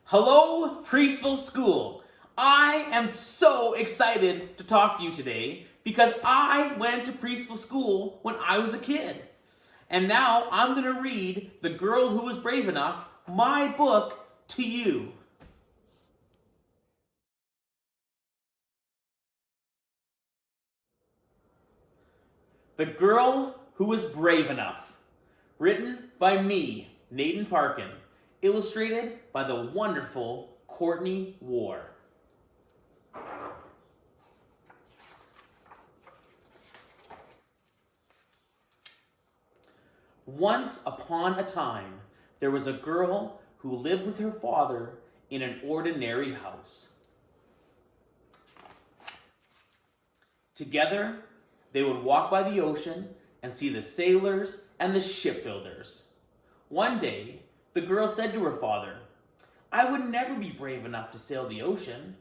Hello, Preeceville School. I am so excited to talk to you today because I went to Preeceville School when I was a kid. And now I'm going to read The Girl Who Was Brave Enough, my book, to you. The Girl Who Was Brave Enough. Written by me, Nathan Parkin. Illustrated by the wonderful Courtney War. Once upon a time, there was a girl who lived with her father in an ordinary house. Together, they would walk by the ocean and see the sailors and the shipbuilders. One day, the girl said to her father, "I would never be brave enough to sail the ocean."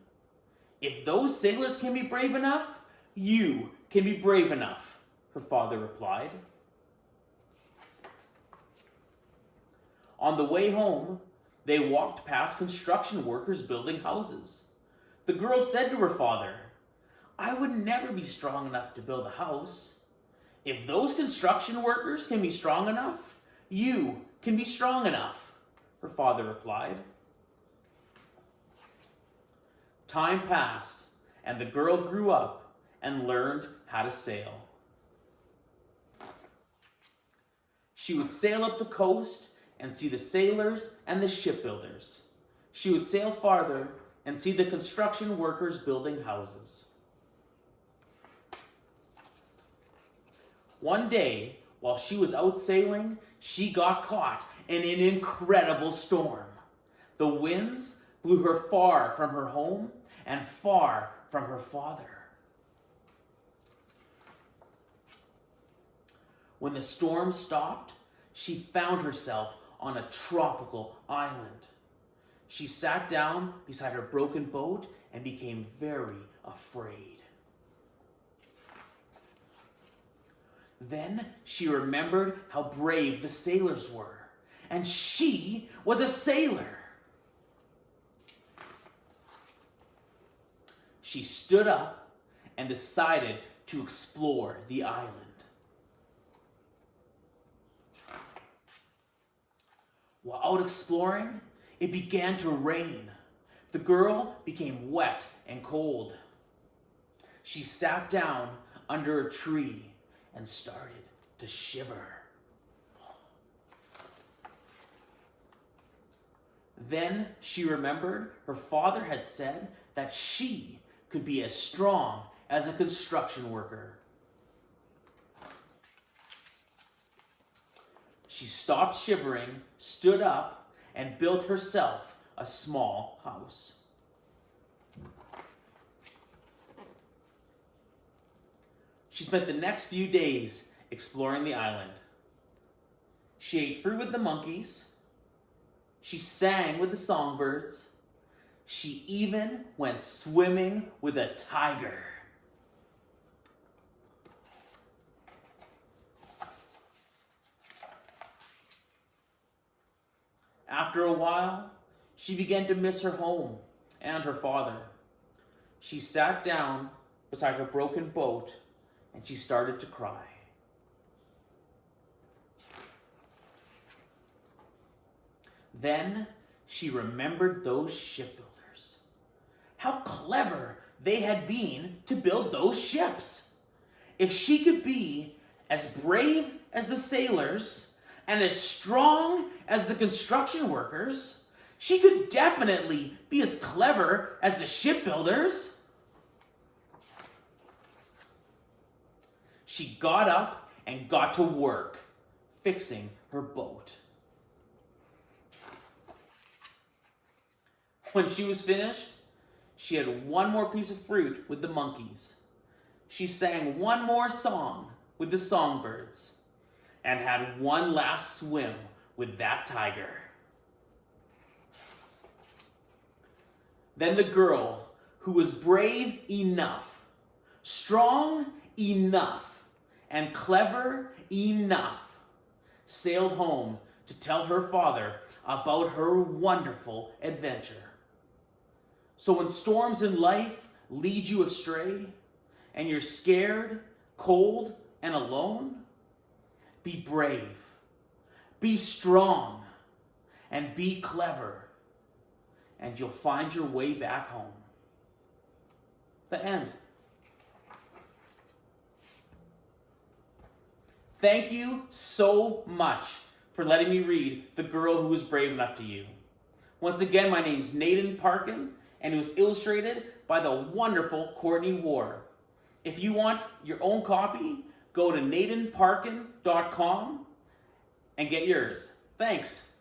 "If those sailors can be brave enough, you can be brave enough," her father replied. On the way home, they walked past construction workers building houses. The girl said to her father, "I would never be strong enough to build a house." "If those construction workers can be strong enough, you can be strong enough," her father replied. Time passed, and the girl grew up and learned how to sail. She would sail up the coast and see the sailors and the shipbuilders. She would sail farther and see the construction workers building houses. One day, while she was out sailing, she got caught in an incredible storm. The winds blew her far from her home and far from her father. When the storm stopped, she found herself on a tropical island. She sat down beside her broken boat and became very afraid. Then she remembered how brave the sailors were, and she was a sailor. She stood up and decided to explore the island. While out exploring, it began to rain. The girl became wet and cold. She sat down under a tree and started to shiver. Then she remembered her father had said that she could be as strong as a construction worker. She stopped shivering, stood up, and built herself a small house. She spent the next few days exploring the island. She ate fruit with the monkeys. She sang with the songbirds. She even went swimming with a tiger. After a while, she began to miss her home and her father. She sat down beside her broken boat and she started to cry. Then she remembered those shipbuilders. How clever they had been to build those ships. If she could be as brave as the sailors and as strong as the construction workers, she could definitely be as clever as the shipbuilders. She got up and got to work, fixing her boat. When she was finished, she had one more piece of fruit with the monkeys. She sang one more song with the songbirds and had one last swim with that tiger. Then the girl who was brave enough, strong enough, and clever enough sailed home to tell her father about her wonderful adventure. So when storms in life lead you astray, and you're scared, cold, and alone, be brave, be strong, and be clever, and you'll find your way back home. The end. Thank you so much for letting me read The Girl Who Was Brave Enough to You. Once again, my name's Nathan Parkin, and it was illustrated by the wonderful Courtney Ward. If you want your own copy, go to nathanparkin.com and get yours. Thanks.